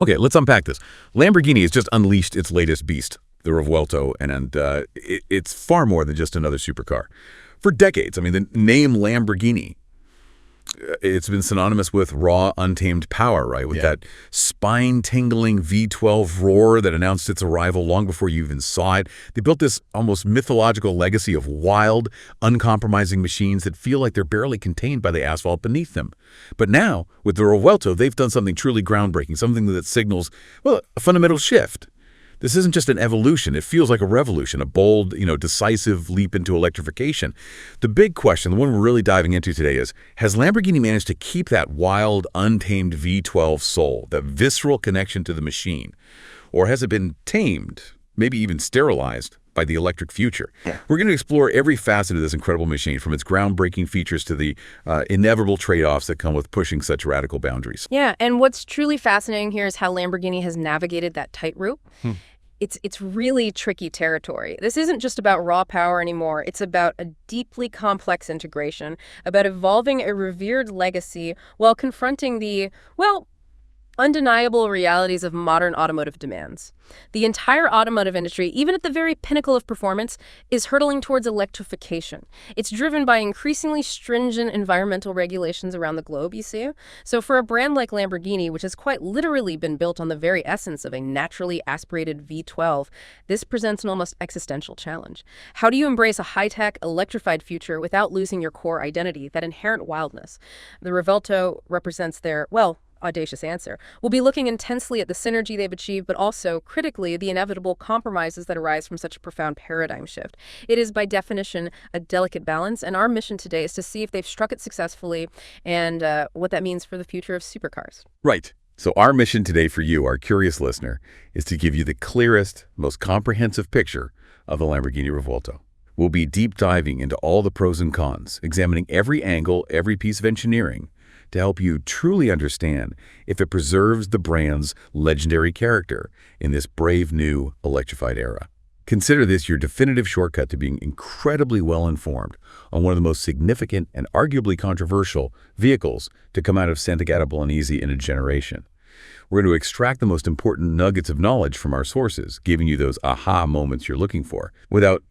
Okay, let's unpack this. Lamborghini has just unleashed its latest beast, the Revuelto, and it's far more than just another supercar. For decades, I mean, the name Lamborghini, it's been synonymous with raw, untamed power, right? With that spine-tingling V12 roar that announced its arrival long before you even saw it. They built this almost mythological legacy of wild, uncompromising machines that feel like they're barely contained by the asphalt beneath them. But now, with the Revuelto, they've done something truly groundbreaking, something that signals, well, a fundamental shift. This isn't just an evolution. It feels like a revolution, a bold, decisive leap into electrification. The big question, the one we're really diving into today is, has Lamborghini managed to keep that wild, untamed V12 soul, that visceral connection to the machine? Or has it been tamed, maybe even sterilized, by the electric future? We're going to explore every facet of this incredible machine, from its groundbreaking features to the inevitable trade-offs that come with pushing such radical boundaries. Yeah, and what's truly fascinating here is how Lamborghini has navigated that tightrope. It's really tricky territory. This isn't just about raw power anymore. It's about a deeply complex integration, about evolving a revered legacy while confronting the, well, undeniable realities of modern automotive demands. The entire automotive industry, even at the very pinnacle of performance, is hurtling towards electrification. It's driven by increasingly stringent environmental regulations around the globe, you see. So for a brand like Lamborghini, which has quite literally been built on the very essence of a naturally aspirated V12, this presents an almost existential challenge. How do you embrace a high-tech, electrified future without losing your core identity, that inherent wildness? The Revuelto represents their, well, audacious answer. We'll be looking intensely at the synergy they've achieved, but also, critically, the inevitable compromises that arise from such a profound paradigm shift. It is, by definition, a delicate balance, and our mission today is to see if they've struck it successfully and what that means for the future of supercars. Right. So our mission today for you, our curious listener, is to give you the clearest, most comprehensive picture of the Lamborghini Revuelto. We'll be deep diving into all the pros and cons, examining every angle, every piece of engineering, to help you truly understand if it preserves the brand's legendary character in this brave new electrified era. Consider this your definitive shortcut to being incredibly well-informed on one of the most significant and arguably controversial vehicles to come out of Santa Gata Bolognese in a generation. We're going to extract the most important nuggets of knowledge from our sources, giving you those aha moments you're looking for, without,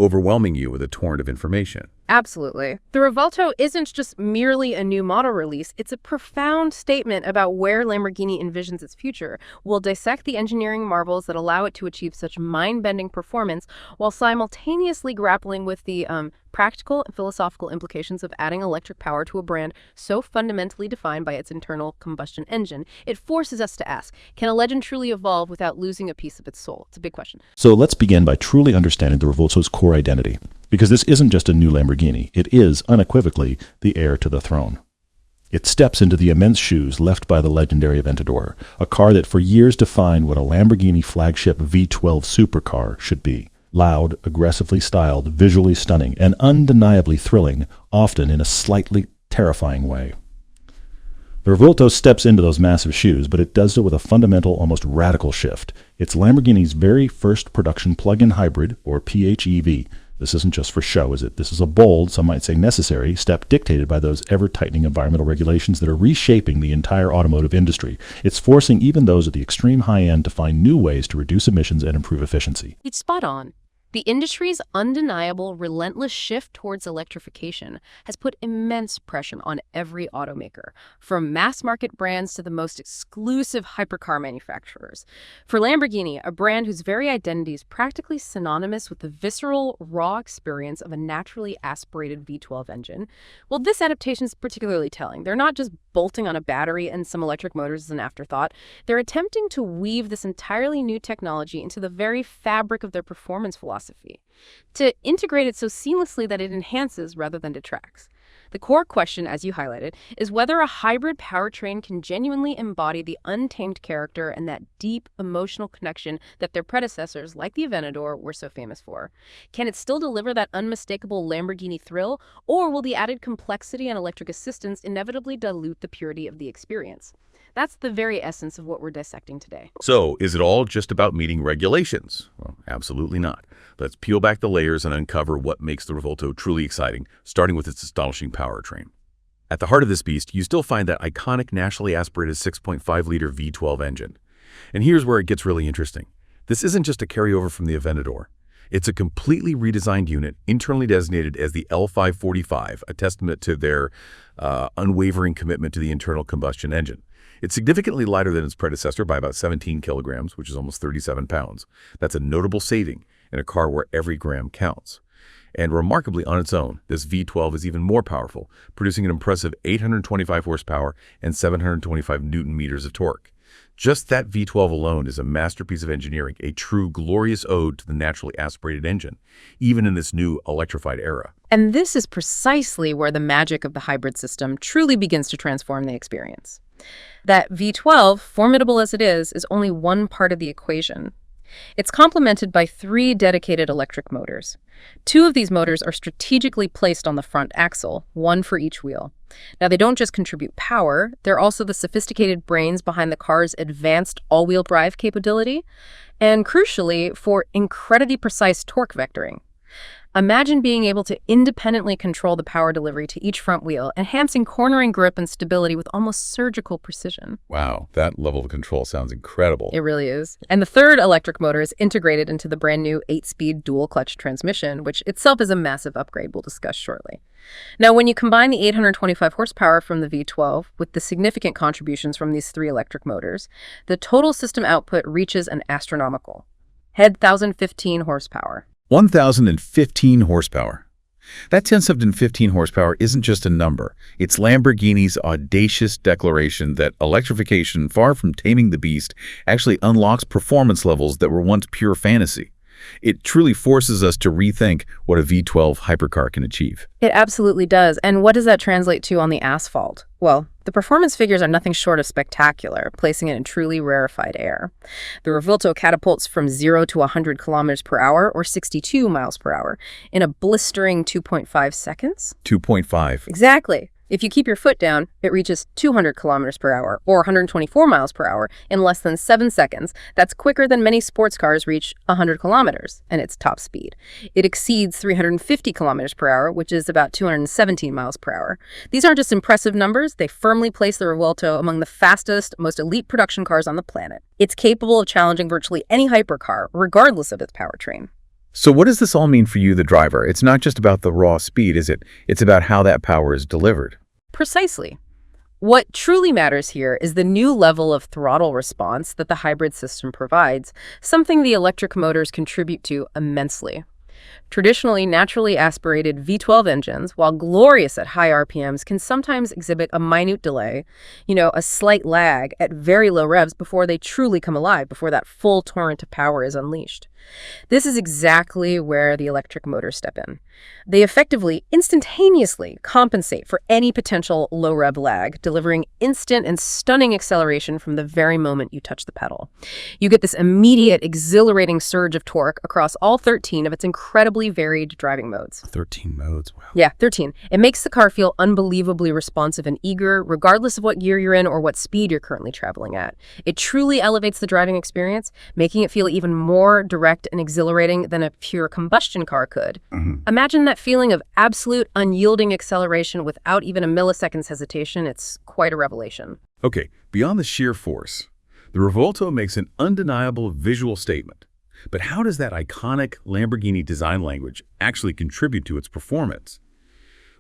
overwhelming you with a torrent of information. Absolutely. The Revuelto isn't just merely a new model release. It's a profound statement about where Lamborghini envisions its future. We'll dissect the engineering marvels that allow it to achieve such mind-bending performance while simultaneously grappling with the practical and philosophical implications of adding electric power to a brand so fundamentally defined by its internal combustion engine. It forces us to ask, can a legend truly evolve without losing a piece of its soul? It's a big question. So let's begin by truly understanding the Revuelto's core identity. Because this isn't just a new Lamborghini, it is, unequivocally, the heir to the throne. It steps into the immense shoes left by the legendary Aventador, a car that for years defined what a Lamborghini flagship V12 supercar should be. Loud, aggressively styled, visually stunning, and undeniably thrilling, often in a slightly terrifying way. The Revuelto steps into those massive shoes, but it does so with a fundamental, almost radical shift. It's Lamborghini's very first production plug-in hybrid, or PHEV. This isn't just for show, is it? This is a bold, some might say necessary, step dictated by those ever-tightening environmental regulations that are reshaping the entire automotive industry. It's forcing even those at the extreme high end to find new ways to reduce emissions and improve efficiency. It's spot on. The industry's undeniable, relentless shift towards electrification has put immense pressure on every automaker, from mass-market brands to the most exclusive hypercar manufacturers. For Lamborghini, a brand whose very identity is practically synonymous with the visceral, raw experience of a naturally aspirated V12 engine, well, this adaptation is particularly telling. They're not just bolting on a battery and some electric motors as an afterthought. They're attempting to weave this entirely new technology into the very fabric of their performance philosophy, to integrate it so seamlessly that it enhances rather than detracts. The core question, as you highlighted, is whether a hybrid powertrain can genuinely embody the untamed character and that deep emotional connection that their predecessors, like the Aventador, were so famous for. Can it still deliver that unmistakable Lamborghini thrill, or will the added complexity and electric assistance inevitably dilute the purity of the experience? That's the very essence of what we're dissecting today. So, is it all just about meeting regulations? Well, absolutely not. Let's peel back the layers and uncover what makes the Revuelto truly exciting, starting with its astonishing powertrain. At the heart of this beast, you still find that iconic naturally aspirated 6.5-liter V12 engine. And here's where it gets really interesting. This isn't just a carryover from the Aventador. It's a completely redesigned unit, internally designated as the L545, a testament to their unwavering commitment to the internal combustion engine. It's significantly lighter than its predecessor by about 17 kilograms, which is almost 37 pounds. That's a notable saving in a car where every gram counts. And remarkably, on its own, this V12 is even more powerful, producing an impressive 825 horsepower and 725 newton-meters of torque. Just that V12 alone is a masterpiece of engineering, a true glorious ode to the naturally aspirated engine, even in this new electrified era. And this is precisely where the magic of the hybrid system truly begins to transform the experience. That V12, formidable as it is only one part of the equation. It's complemented by 3 dedicated electric motors. 2 of these motors are strategically placed on the front axle, one for each wheel. Now, they don't just contribute power, they're also the sophisticated brains behind the car's advanced all-wheel drive capability, and crucially, for incredibly precise torque vectoring. Imagine being able to independently control the power delivery to each front wheel, enhancing cornering grip and stability with almost surgical precision. Wow, that level of control sounds incredible. It really is. And the 3rd electric motor is integrated into the brand new 8-speed dual-clutch transmission, which itself is a massive upgrade we'll discuss shortly. Now, when you combine the 825 horsepower from the V12 with the significant contributions from these 3 electric motors, the total system output reaches an astronomical 1,015 horsepower. 1,015 horsepower. That 1,015 horsepower isn't just a number. It's Lamborghini's audacious declaration that electrification, far from taming the beast, actually unlocks performance levels that were once pure fantasy. It truly forces us to rethink what a V12 hypercar can achieve. It absolutely does. And what does that translate to on the asphalt? Well, the performance figures are nothing short of spectacular, placing it in truly rarefied air. The Revuelto catapults from 0 to 100 kilometers per hour, or 62 miles per hour, in a blistering 2.5 seconds. 2.5. Exactly. If you keep your foot down, it reaches 200 kilometers per hour, or 124 miles per hour, in less than 7 seconds. That's quicker than many sports cars reach 100 kilometers, and it's top speed. It exceeds 350 kilometers per hour, which is about 217 miles per hour. These aren't just impressive numbers, they firmly place the Revuelto among the fastest, most elite production cars on the planet. It's capable of challenging virtually any hypercar, regardless of its powertrain. So what does this all mean for you, the driver? It's not just about the raw speed, is it? It's about how that power is delivered. Precisely. What truly matters here is the new level of throttle response that the hybrid system provides, something the electric motors contribute to immensely. Traditionally naturally aspirated V12 engines, while glorious at high RPMs, can sometimes exhibit a minute delay, a slight lag at very low revs before they truly come alive, before that full torrent of power is unleashed. This is exactly where the electric motors step in. They effectively, instantaneously compensate for any potential low rev lag, delivering instant and stunning acceleration from the very moment you touch the pedal. You get this immediate, exhilarating surge of torque across all 13 of its incredibly varied driving modes. 13 modes, wow. Yeah, 13. It makes the car feel unbelievably responsive and eager, regardless of what gear you're in or what speed you're currently traveling at. It truly elevates the driving experience, making it feel even more direct and exhilarating than a pure combustion car could. Imagine that feeling of absolute, unyielding acceleration without even a millisecond's hesitation. It's quite a revelation. Okay, beyond the sheer force, the Revuelto makes an undeniable visual statement. But how does that iconic Lamborghini design language actually contribute to its performance?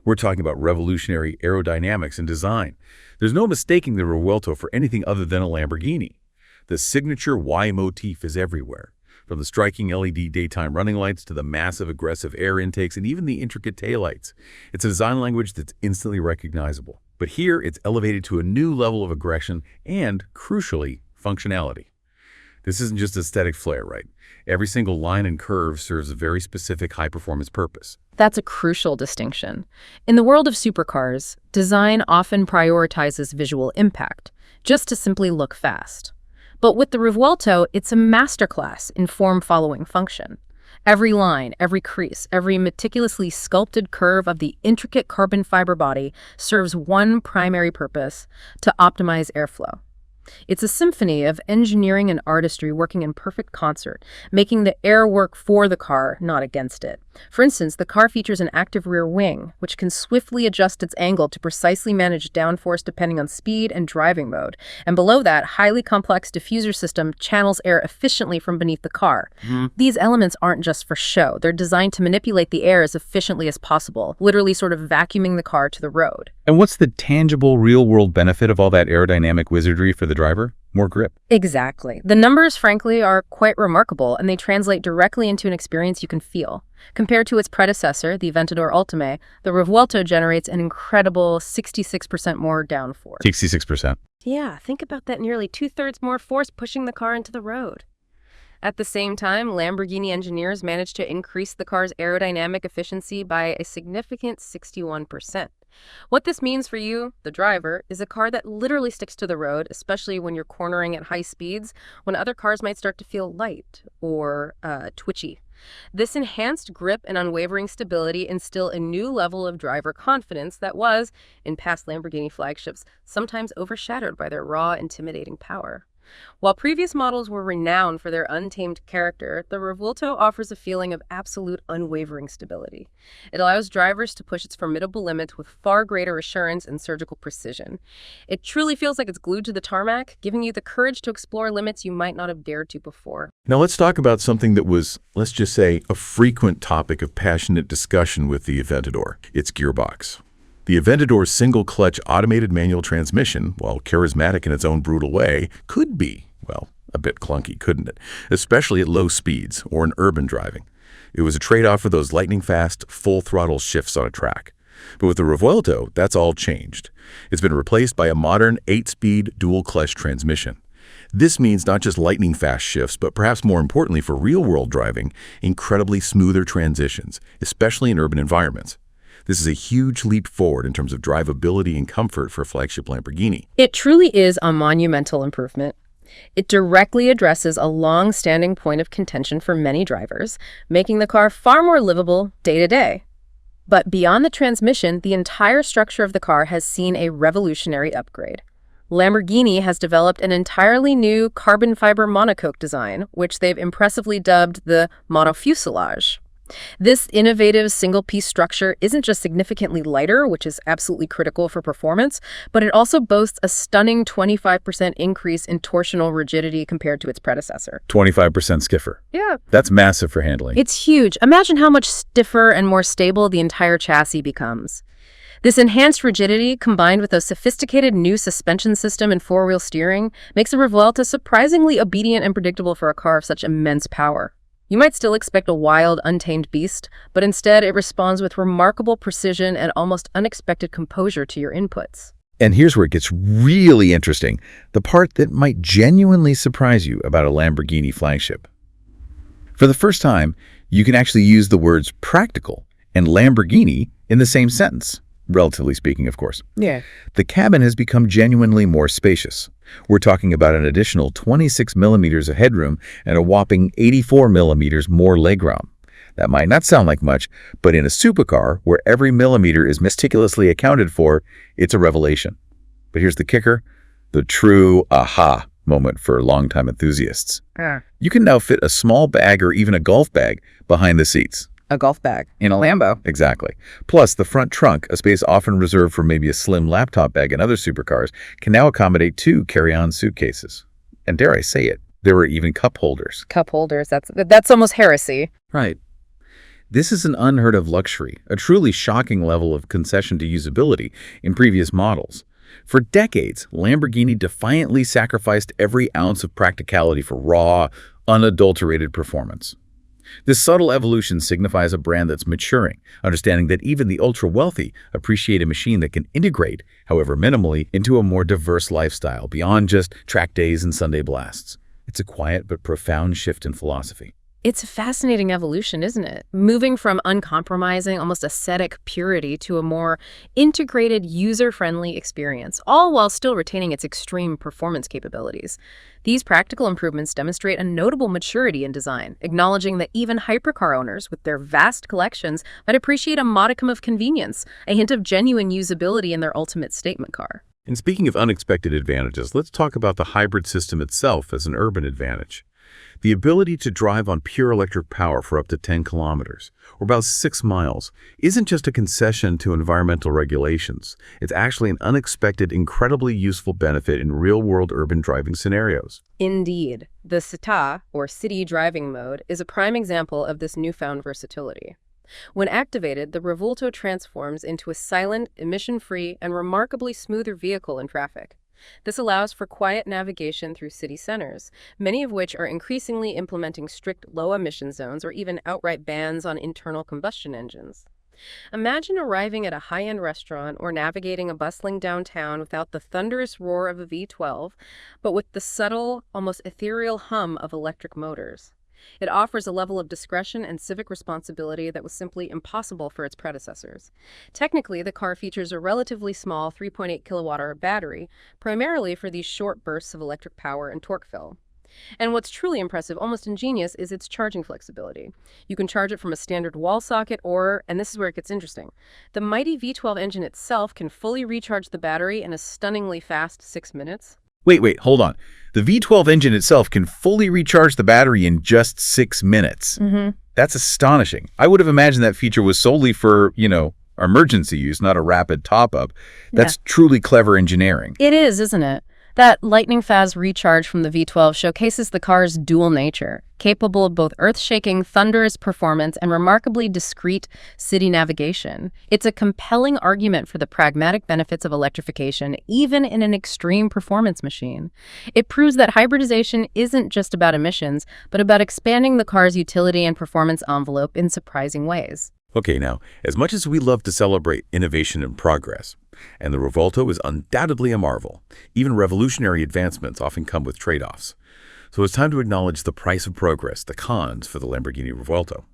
We're talking about revolutionary aerodynamics and design. There's no mistaking the Revuelto for anything other than a Lamborghini. The signature Y motif is everywhere, from the striking LED daytime running lights to the massive aggressive air intakes and even the intricate taillights. It's a design language that's instantly recognizable. But here, it's elevated to a new level of aggression and, crucially, functionality. This isn't just aesthetic flair, right? Every single line and curve serves a very specific high-performance purpose. That's a crucial distinction. In the world of supercars, design often prioritizes visual impact, just to simply look fast. But with the Revuelto, it's a masterclass in form-following function. Every line, every crease, every meticulously sculpted curve of the intricate carbon fiber body serves one primary purpose: to optimize airflow. It's a symphony of engineering and artistry working in perfect concert, making the air work for the car, not against it. For instance, the car features an active rear wing, which can swiftly adjust its angle to precisely manage downforce depending on speed and driving mode. And below that, highly complex diffuser system channels air efficiently from beneath the car. These elements aren't just for show. They're designed to manipulate the air as efficiently as possible, literally sort of vacuuming the car to the road. And what's the tangible, real-world benefit of all that aerodynamic wizardry for the driver? More grip. Exactly. The numbers, frankly, are quite remarkable, and they translate directly into an experience you can feel. Compared to its predecessor, the Aventador Ultime, the Revuelto generates an incredible 66% more downforce. 66%. Yeah, think about that, nearly two-thirds more force pushing the car into the road. At the same time, Lamborghini engineers managed to increase the car's aerodynamic efficiency by a significant 61%. What this means for you, the driver, is a car that literally sticks to the road, especially when you're cornering at high speeds, when other cars might start to feel light or twitchy. This enhanced grip and unwavering stability instill a new level of driver confidence that was, in past Lamborghini flagships, sometimes overshadowed by their raw, intimidating power. While previous models were renowned for their untamed character, the Revuelto offers a feeling of absolute unwavering stability. It allows drivers to push its formidable limits with far greater assurance and surgical precision. It truly feels like it's glued to the tarmac, giving you the courage to explore limits you might not have dared to before. Now let's talk about something that was, let's just say, a frequent topic of passionate discussion with the Aventador, its gearbox. The Aventador's single-clutch automated manual transmission, while charismatic in its own brutal way, could be, well, a bit clunky, couldn't it? Especially at low speeds or in urban driving. It was a trade-off for those lightning-fast, full-throttle shifts on a track. But with the Revuelto, that's all changed. It's been replaced by a modern 8-speed dual-clutch transmission. This means not just lightning-fast shifts, but perhaps more importantly for real-world driving, incredibly smoother transitions, especially in urban environments. This is a huge leap forward in terms of drivability and comfort for a flagship Lamborghini. It truly is a monumental improvement. It directly addresses a long-standing point of contention for many drivers, making the car far more livable day to day. But beyond the transmission, the entire structure of the car has seen a revolutionary upgrade. Lamborghini has developed an entirely new carbon fiber monocoque design, which they've impressively dubbed the monofuselage. This innovative single-piece structure isn't just significantly lighter, which is absolutely critical for performance, but it also boasts a stunning 25% increase in torsional rigidity compared to its predecessor. 25% stiffer. Yeah. That's massive for handling. It's huge. Imagine how much stiffer and more stable the entire chassis becomes. This enhanced rigidity, combined with a sophisticated new suspension system and four-wheel steering, makes the Revuelto surprisingly obedient and predictable for a car of such immense power. You might still expect a wild, untamed beast, but instead it responds with remarkable precision and almost unexpected composure to your inputs. And here's where it gets really interesting, the part that might genuinely surprise you about a Lamborghini flagship. For the first time, you can actually use the words practical and Lamborghini in the same sentence. Relatively speaking, of course. Yeah. The cabin has become genuinely more spacious. We're talking about an additional 26 millimeters of headroom and a whopping 84 millimeters more legroom. That might not sound like much, but in a supercar, where every millimeter is meticulously accounted for, it's a revelation. But here's the kicker, the true aha moment for longtime enthusiasts. You can now fit a small bag or even a golf bag behind the seats. A golf bag in a Lambo. Exactly. Plus, the front trunk, a space often reserved for maybe a slim laptop bag in other supercars, can now accommodate 2 carry-on suitcases. And dare I say it, there are even cup holders. Cup holders, that's almost heresy. Right. This is an unheard of luxury, a truly shocking level of concession to usability in previous models. For decades, Lamborghini defiantly sacrificed every ounce of practicality for raw, unadulterated performance. This subtle evolution signifies a brand that's maturing, understanding that even the ultra-wealthy appreciate a machine that can integrate, however minimally, into a more diverse lifestyle beyond just track days and Sunday blasts. It's a quiet but profound shift in philosophy. It's a fascinating evolution, isn't it? Moving from uncompromising, almost ascetic purity to a more integrated, user-friendly experience, all while still retaining its extreme performance capabilities. These practical improvements demonstrate a notable maturity in design, acknowledging that even hypercar owners, with their vast collections, might appreciate a modicum of convenience, a hint of genuine usability in their ultimate statement car. And speaking of unexpected advantages, let's talk about the hybrid system itself as an urban advantage. The ability to drive on pure electric power for up to 10 kilometers, or about 6 miles, isn't just a concession to environmental regulations. It's actually an unexpected, incredibly useful benefit in real-world urban driving scenarios. Indeed, the CTA, or city driving mode, is a prime example of this newfound versatility. When activated, the Revuelto transforms into a silent, emission-free, and remarkably smoother vehicle in traffic. This allows for quiet navigation through city centers, many of which are increasingly implementing strict low-emission zones or even outright bans on internal combustion engines. Imagine arriving at a high-end restaurant or navigating a bustling downtown without the thunderous roar of a V12, but with the subtle, almost ethereal hum of electric motors. It offers a level of discretion and civic responsibility that was simply impossible for its predecessors. Technically, the car features a relatively small 3.8 kilowatt-hour battery, primarily for these short bursts of electric power and torque fill. And what's truly impressive, almost ingenious, is its charging flexibility. You can charge it from a standard wall socket or, and this is where it gets interesting, the mighty V12 engine itself can fully recharge the battery in a stunningly fast 6 minutes. Wait, hold on. The V12 engine itself can fully recharge the battery in just 6 minutes. That's astonishing. I would have imagined that feature was solely for, emergency use, not a rapid top-up. That's truly clever engineering. It is, isn't it? That lightning-fast recharge from the V12 showcases the car's dual nature, capable of both earth-shaking, thunderous performance and remarkably discreet city navigation. It's a compelling argument for the pragmatic benefits of electrification, even in an extreme performance machine. It proves that hybridization isn't just about emissions, but about expanding the car's utility and performance envelope in surprising ways. Okay, now, as much as we love to celebrate innovation and progress, and the Revuelto is undoubtedly a marvel, even revolutionary advancements often come with trade-offs. So it's time to acknowledge the price of progress, the cons for the Lamborghini Revuelto.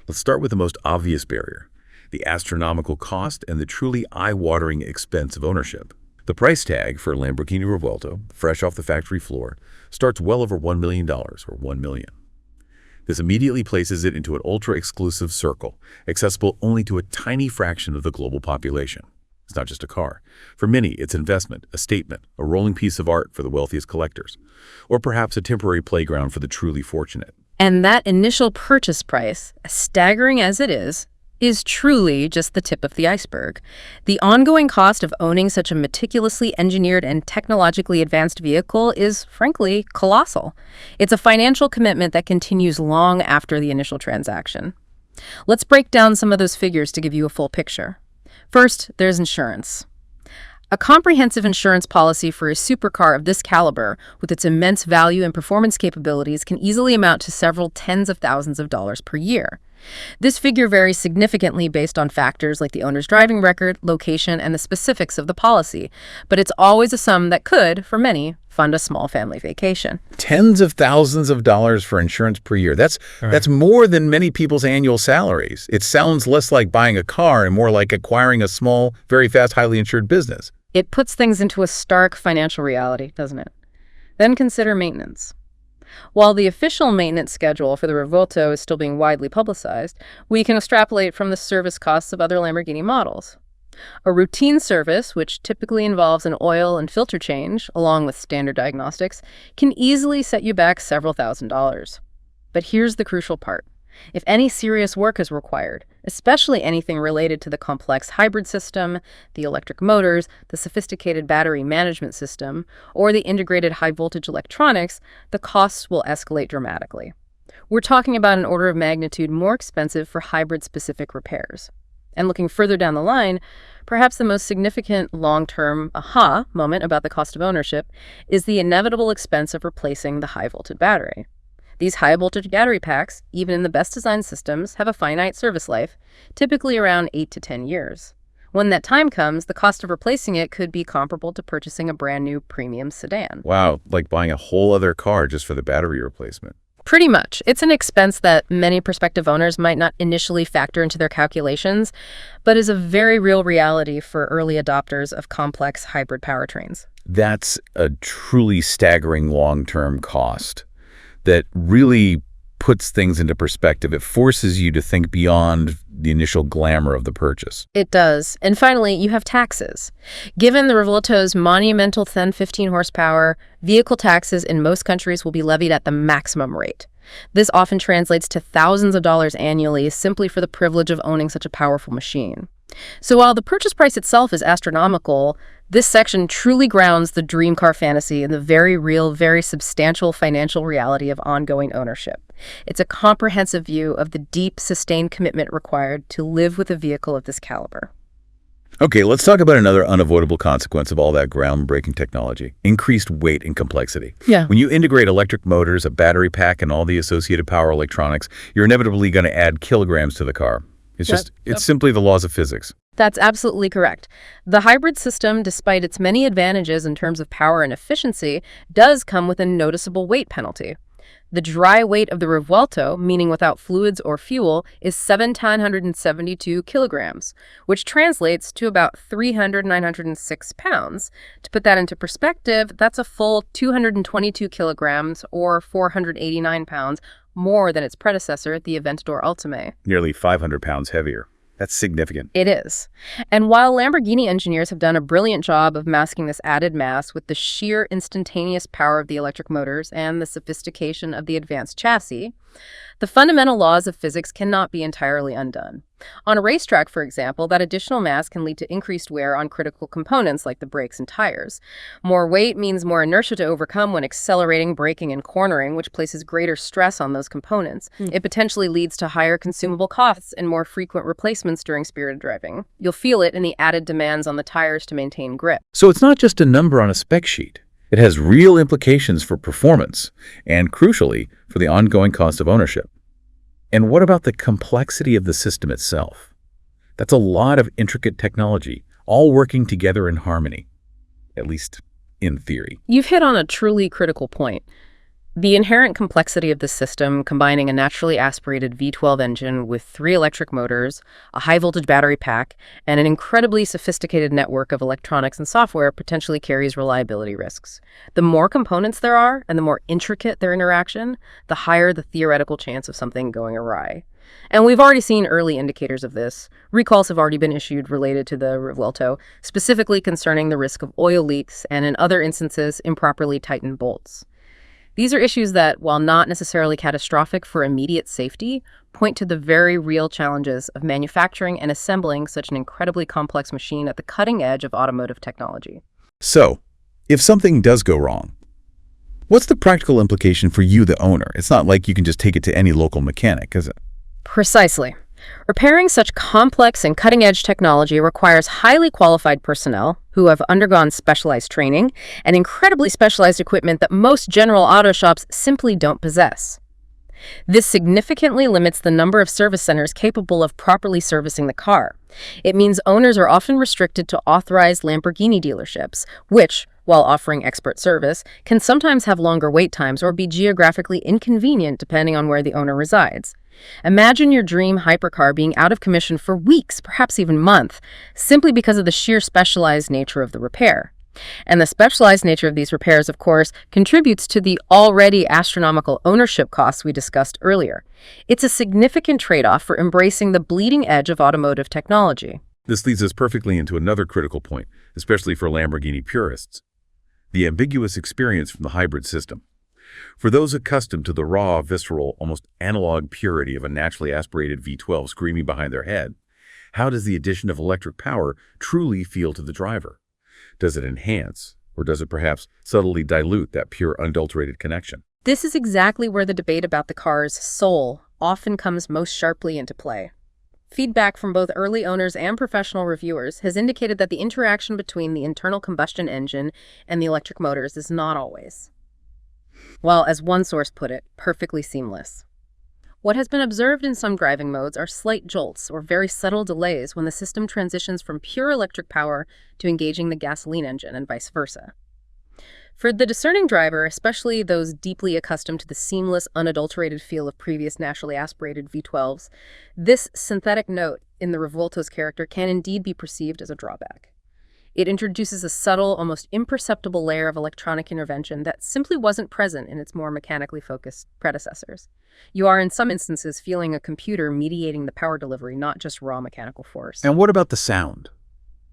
Let's start with the most obvious barrier, the astronomical cost and the truly eye-watering expense of ownership. The price tag for a Lamborghini Revuelto, fresh off the factory floor, starts well over $1 million, or $1 million. This immediately places it into an ultra-exclusive circle, accessible only to a tiny fraction of the global population. It's not just a car. For many, it's investment, a statement, a rolling piece of art for the wealthiest collectors, or perhaps a temporary playground for the truly fortunate. And that initial purchase price, as staggering as it is truly just the tip of the iceberg. The ongoing cost of owning such a meticulously engineered and technologically advanced vehicle is, frankly, colossal. It's a financial commitment that continues long after the initial transaction. Let's break down some of those figures to give you a full picture. First, there's insurance. A comprehensive insurance policy for a supercar of this caliber, with its immense value and performance capabilities, can easily amount to several tens of thousands of dollars per year. This figure varies significantly based on factors like the owner's driving record, location, and the specifics of the policy, but it's always a sum that could, for many, fund a small family vacation. Tens of thousands of dollars for insurance per year. That's more than many people's annual salaries. It sounds less like buying a car and more like acquiring a small, very fast, highly insured business. It puts things into a stark financial reality, doesn't it? Then consider maintenance. While the official maintenance schedule for the Revuelto is still being widely publicized, we can extrapolate from the service costs of other Lamborghini models. A routine service, which typically involves an oil and filter change, along with standard diagnostics, can easily set you back several $1,000s. But here's the crucial part. If any serious work is required, especially anything related to the complex hybrid system, the electric motors, the sophisticated battery management system, or the integrated high-voltage electronics, the costs will escalate dramatically. We're talking about an order of magnitude more expensive for hybrid-specific repairs. And looking further down the line, perhaps the most significant long-term aha moment about the cost of ownership is the inevitable expense of replacing the high-voltage battery. These high-voltage battery packs, even in the best designed systems, have a finite service life, typically around 8 to 10 years. When that time comes, the cost of replacing it could be comparable to purchasing a brand new premium sedan. Wow, like buying a whole other car just for the battery replacement. Pretty much. It's an expense that many prospective owners might not initially factor into their calculations, but is a very real reality for early adopters of complex hybrid powertrains. That's a truly staggering long-term cost that really puts things into perspective. It forces you to think beyond the initial glamour of the purchase. It does. And finally, you have taxes. Given the Revuelto's monumental 15 horsepower, vehicle taxes in most countries will be levied at the maximum rate. This often translates to thousands of dollars annually simply for the privilege of owning such a powerful machine. So while the purchase price itself is astronomical, this section truly grounds the dream car fantasy in the very real, very substantial financial reality of ongoing ownership. It's a comprehensive view of the deep, sustained commitment required to live with a vehicle of this caliber. Okay, let's talk about another unavoidable consequence of all that groundbreaking technology: increased weight and complexity. Yeah. When you integrate electric motors, a battery pack, and all the associated power electronics, you're inevitably going to add kilograms to the car. It's simply the laws of physics. That's absolutely correct. The hybrid system, despite its many advantages in terms of power and efficiency, does come with a noticeable weight penalty. The dry weight of the Revuelto, meaning without fluids or fuel, is 772 kilograms, which translates to about 906 pounds. To put that into perspective, that's a full 222 kilograms or 489 pounds more than its predecessor, the Aventador Ultime. Nearly 500 pounds heavier. That's significant. It is. And while Lamborghini engineers have done a brilliant job of masking this added mass with the sheer instantaneous power of the electric motors and the sophistication of the advanced chassis, the fundamental laws of physics cannot be entirely undone. On a racetrack, for example, that additional mass can lead to increased wear on critical components like the brakes and tires. More weight means more inertia to overcome when accelerating, braking, and cornering, which places greater stress on those components. It potentially leads to higher consumable costs and more frequent replacements during spirited driving. You'll feel it in the added demands on the tires to maintain grip. So it's not just a number on a spec sheet. It has real implications for performance and, crucially, for the ongoing cost of ownership. And what about the complexity of the system itself? That's a lot of intricate technology, all working together in harmony, at least in theory. You've hit on a truly critical point. The inherent complexity of the system, combining a naturally aspirated V12 engine with 3 electric motors, a high-voltage battery pack, and an incredibly sophisticated network of electronics and software, potentially carries reliability risks. The more components there are, and the more intricate their interaction, the higher the theoretical chance of something going awry. And we've already seen early indicators of this. Recalls have already been issued related to the Revuelto, specifically concerning the risk of oil leaks and, in other instances, improperly tightened bolts. These are issues that, while not necessarily catastrophic for immediate safety, point to the very real challenges of manufacturing and assembling such an incredibly complex machine at the cutting edge of automotive technology. So, if something does go wrong, what's the practical implication for you, the owner? It's not like you can just take it to any local mechanic, is it? Precisely. Repairing such complex and cutting-edge technology requires highly qualified personnel who have undergone specialized training and incredibly specialized equipment that most general auto shops simply don't possess. This significantly limits the number of service centers capable of properly servicing the car. It means owners are often restricted to authorized Lamborghini dealerships, which, while offering expert service, can sometimes have longer wait times or be geographically inconvenient depending on where the owner resides. Imagine your dream hypercar being out of commission for weeks, perhaps even months, simply because of the sheer specialized nature of the repair. And the specialized nature of these repairs, of course, contributes to the already astronomical ownership costs we discussed earlier. It's a significant trade-off for embracing the bleeding edge of automotive technology. This leads us perfectly into another critical point, especially for Lamborghini purists: the ambiguous experience from the hybrid system. For those accustomed to the raw, visceral, almost analog purity of a naturally aspirated V12 screaming behind their head, how does the addition of electric power truly feel to the driver? Does it enhance, or does it perhaps subtly dilute that pure, unadulterated connection? This is exactly where the debate about the car's soul often comes most sharply into play. Feedback from both early owners and professional reviewers has indicated that the interaction between the internal combustion engine and the electric motors is not always, well, as one source put it, perfectly seamless. What has been observed in some driving modes are slight jolts or very subtle delays when the system transitions from pure electric power to engaging the gasoline engine and vice versa. For the discerning driver, especially those deeply accustomed to the seamless, unadulterated feel of previous naturally aspirated V12s, this synthetic note in the Revuelto's character can indeed be perceived as a drawback. It introduces a subtle, almost imperceptible layer of electronic intervention that simply wasn't present in its more mechanically focused predecessors. You are, in some instances, feeling a computer mediating the power delivery, not just raw mechanical force. And what about the sound?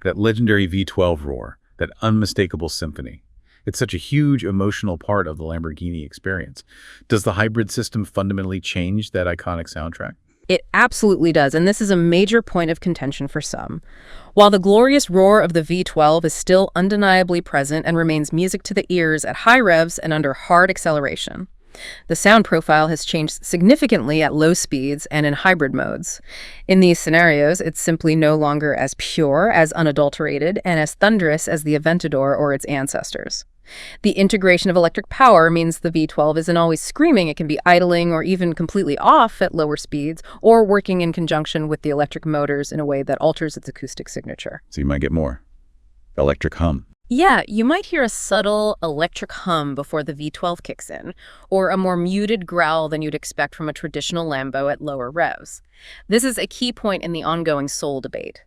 That legendary V12 roar, that unmistakable symphony. It's such a huge emotional part of the Lamborghini experience. Does the hybrid system fundamentally change that iconic soundtrack? It absolutely does, and this is a major point of contention for some. While the glorious roar of the V12 is still undeniably present and remains music to the ears at high revs and under hard acceleration, the sound profile has changed significantly at low speeds and in hybrid modes. In these scenarios, it's simply no longer as pure, as unadulterated, and as thunderous as the Aventador or its ancestors. The integration of electric power means the V12 isn't always screaming. It can be idling or even completely off at lower speeds, or working in conjunction with the electric motors in a way that alters its acoustic signature. So you might get more electric hum. Yeah, you might hear a subtle electric hum before the V12 kicks in, or a more muted growl than you'd expect from a traditional Lambo at lower revs. This is a key point in the ongoing soul debate.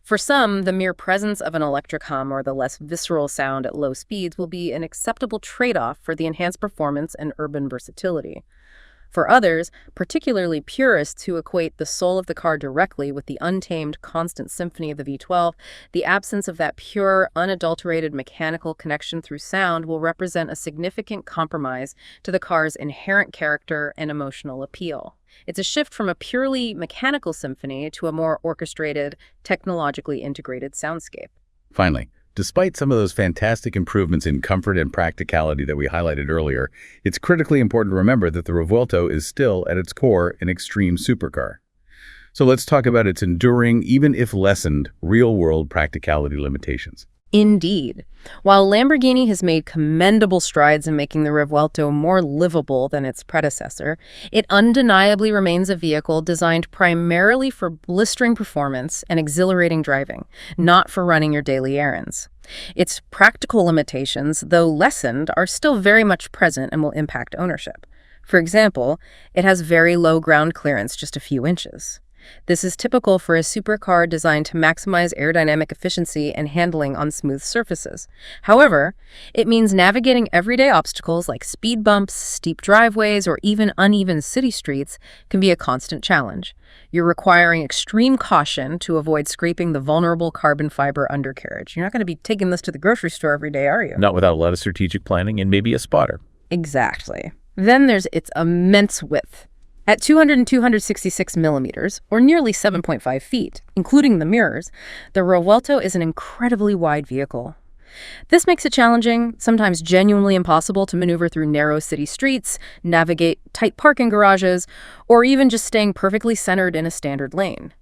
For some, the mere presence of an electric hum or the less visceral sound at low speeds will be an acceptable trade-off for the enhanced performance and urban versatility. For others, particularly purists who equate the soul of the car directly with the untamed, constant symphony of the V12, the absence of that pure, unadulterated mechanical connection through sound will represent a significant compromise to the car's inherent character and emotional appeal. It's a shift from a purely mechanical symphony to a more orchestrated, technologically integrated soundscape. Finally, despite some of those fantastic improvements in comfort and practicality that we highlighted earlier, it's critically important to remember that the Revuelto is still, at its core, an extreme supercar. So let's talk about its enduring, even if lessened, real-world practicality limitations. Indeed. While Lamborghini has made commendable strides in making the Revuelto more livable than its predecessor, it undeniably remains a vehicle designed primarily for blistering performance and exhilarating driving, not for running your daily errands. Its practical limitations, though lessened, are still very much present and will impact ownership. For example, it has very low ground clearance, just a few inches. This is typical for a supercar designed to maximize aerodynamic efficiency and handling on smooth surfaces. However, it means navigating everyday obstacles like speed bumps, steep driveways, or even uneven city streets can be a constant challenge. You're requiring extreme caution to avoid scraping the vulnerable carbon fiber undercarriage. You're not going to be taking this to the grocery store every day, are you? Not without a lot of strategic planning and maybe a spotter. Exactly. Then there's its immense width. At 200 and 266 millimeters, or nearly 7.5 feet, including the mirrors, the Revuelto is an incredibly wide vehicle. This makes it challenging, sometimes genuinely impossible, to maneuver through narrow city streets, navigate tight parking garages, or even just staying perfectly centered in a standard lane.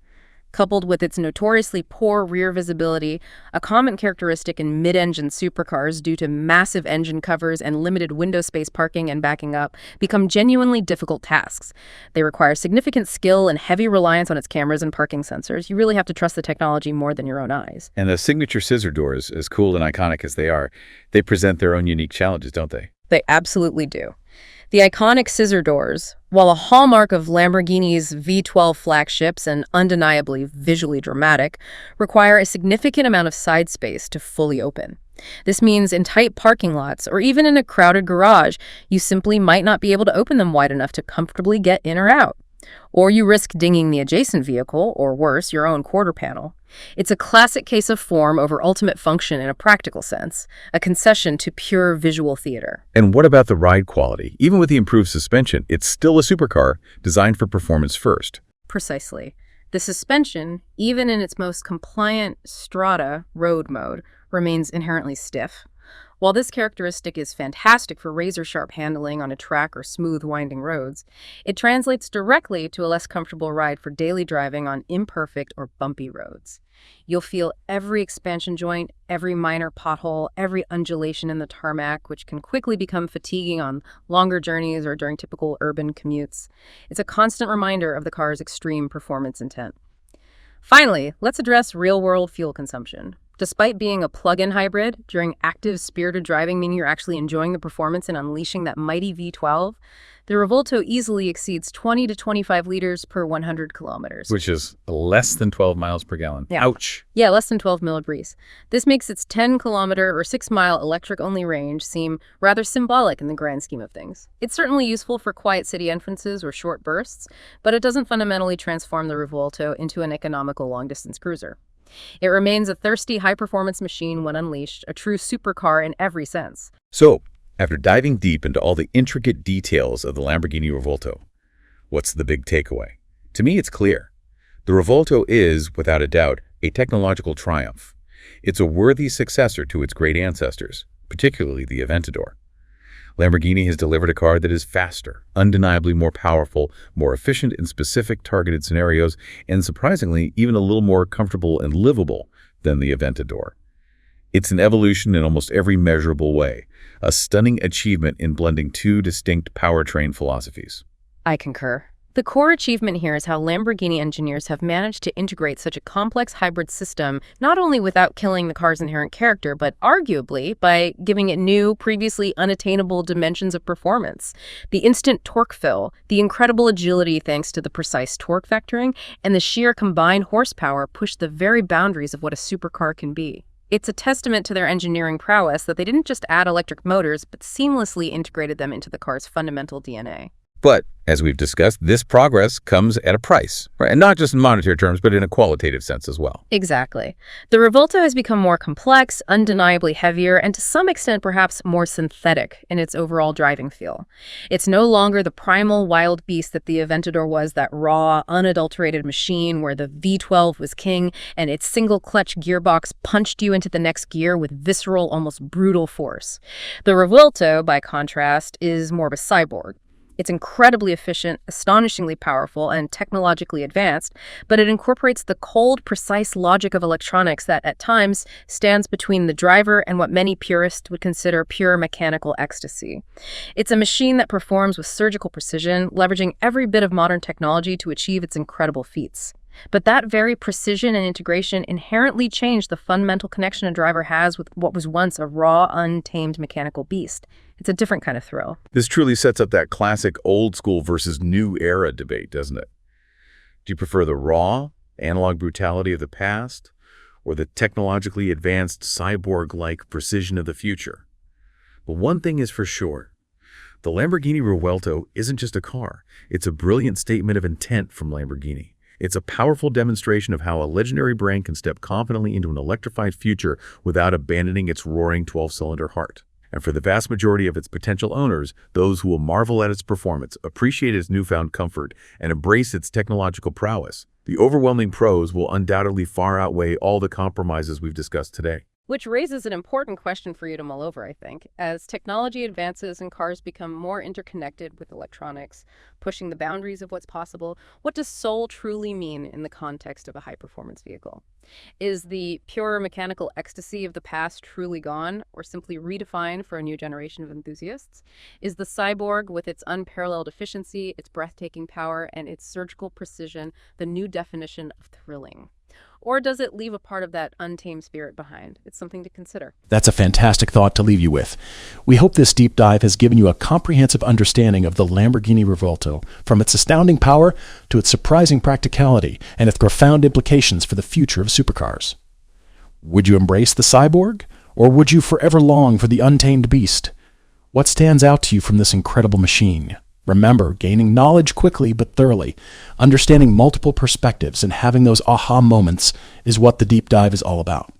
Coupled with its notoriously poor rear visibility, a common characteristic in mid-engine supercars due to massive engine covers and limited window space parking and backing up, become genuinely difficult tasks. They require significant skill and heavy reliance on its cameras and parking sensors. You really have to trust the technology more than your own eyes. And the signature scissor doors, as cool and iconic as they are, they present their own unique challenges, don't they? They absolutely do. The iconic scissor doors, while a hallmark of Lamborghini's V12 flagships and undeniably visually dramatic, require a significant amount of side space to fully open. This means in tight parking lots or even in a crowded garage, you simply might not be able to open them wide enough to comfortably get in or out. Or you risk dinging the adjacent vehicle, or worse, your own quarter panel. It's a classic case of form over ultimate function in a practical sense, a concession to pure visual theater. And what about the ride quality? Even with the improved suspension, it's still a supercar designed for performance first. Precisely. The suspension, even in its most compliant strata road mode, remains inherently stiff. While this characteristic is fantastic for razor-sharp handling on a track or smooth, winding roads, it translates directly to a less comfortable ride for daily driving on imperfect or bumpy roads. You'll feel every expansion joint, every minor pothole, every undulation in the tarmac, which can quickly become fatiguing on longer journeys or during typical urban commutes. It's a constant reminder of the car's extreme performance intent. Finally, let's address real-world fuel consumption. Despite being a plug-in hybrid, during active spirited driving, meaning you're actually enjoying the performance and unleashing that mighty V12, The Revuelto easily exceeds 20 to 25 liters per 100 kilometers. Which is less than 12 miles per gallon. Yeah. Ouch. Yeah, less than 12 millibreeze. This makes its 10-kilometer or 6-mile electric-only range seem rather symbolic in the grand scheme of things. It's certainly useful for quiet city entrances or short bursts, but it doesn't fundamentally transform the Revuelto into an economical long-distance cruiser. It remains a thirsty, high-performance machine when unleashed, a true supercar in every sense. So, after diving deep into all the intricate details of the Lamborghini Revuelto, what's the big takeaway? To me, it's clear. The Revuelto is, without a doubt, a technological triumph. It's a worthy successor to its great ancestors, particularly the Aventador. Lamborghini has delivered a car that is faster, undeniably more powerful, more efficient in specific targeted scenarios, and surprisingly, even a little more comfortable and livable than the Aventador. It's an evolution in almost every measurable way, a stunning achievement in blending two distinct powertrain philosophies. I concur. The core achievement here is how Lamborghini engineers have managed to integrate such a complex hybrid system, not only without killing the car's inherent character, but arguably by giving it new, previously unattainable dimensions of performance. The instant torque fill, the incredible agility thanks to the precise torque vectoring, and the sheer combined horsepower push the very boundaries of what a supercar can be. It's a testament to their engineering prowess that they didn't just add electric motors, but seamlessly integrated them into the car's fundamental DNA. But, as we've discussed, this progress comes at a price, right? And not just in monetary terms, but in a qualitative sense as well. Exactly. The Revuelto has become more complex, undeniably heavier, and to some extent perhaps more synthetic in its overall driving feel. It's no longer the primal wild beast that the Aventador was, that raw, unadulterated machine where the V12 was king and its single-clutch gearbox punched you into the next gear with visceral, almost brutal force. The Revuelto, by contrast, is more of a cyborg. It's incredibly efficient, astonishingly powerful, and technologically advanced, but it incorporates the cold, precise logic of electronics that, at times, stands between the driver and what many purists would consider pure mechanical ecstasy. It's a machine that performs with surgical precision, leveraging every bit of modern technology to achieve its incredible feats. But that very precision and integration inherently changed the fundamental connection a driver has with what was once a raw, untamed mechanical beast. It's a different kind of thrill. This truly sets up that classic old school versus new era debate, doesn't it? Do you prefer the raw, analog brutality of the past, or the technologically advanced cyborg-like precision of the future? But one thing is for sure. The Lamborghini Revuelto isn't just a car. It's a brilliant statement of intent from Lamborghini. It's a powerful demonstration of how a legendary brand can step confidently into an electrified future without abandoning its roaring 12-cylinder heart. And for the vast majority of its potential owners, those who will marvel at its performance, appreciate its newfound comfort, and embrace its technological prowess, the overwhelming pros will undoubtedly far outweigh all the compromises we've discussed today. Which raises an important question for you to mull over, I think. As technology advances and cars become more interconnected with electronics, pushing the boundaries of what's possible, what does soul truly mean in the context of a high-performance vehicle? Is the pure mechanical ecstasy of the past truly gone, or simply redefined for a new generation of enthusiasts? Is the cyborg, with its unparalleled efficiency, its breathtaking power, and its surgical precision, the new definition of thrilling? Or does it leave a part of that untamed spirit behind? It's something to consider. That's a fantastic thought to leave you with. We hope this deep dive has given you a comprehensive understanding of the Lamborghini Revuelto, from its astounding power to its surprising practicality and its profound implications for the future of supercars. Would you embrace the cyborg, or would you forever long for the untamed beast? What stands out to you from this incredible machine? Remember, gaining knowledge quickly but thoroughly, understanding multiple perspectives, and having those aha moments is what the deep dive is all about.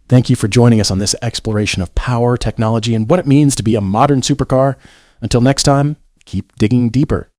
Thank you for joining us on this exploration of power, technology, and what it means to be a modern supercar. Until next time, keep digging deeper.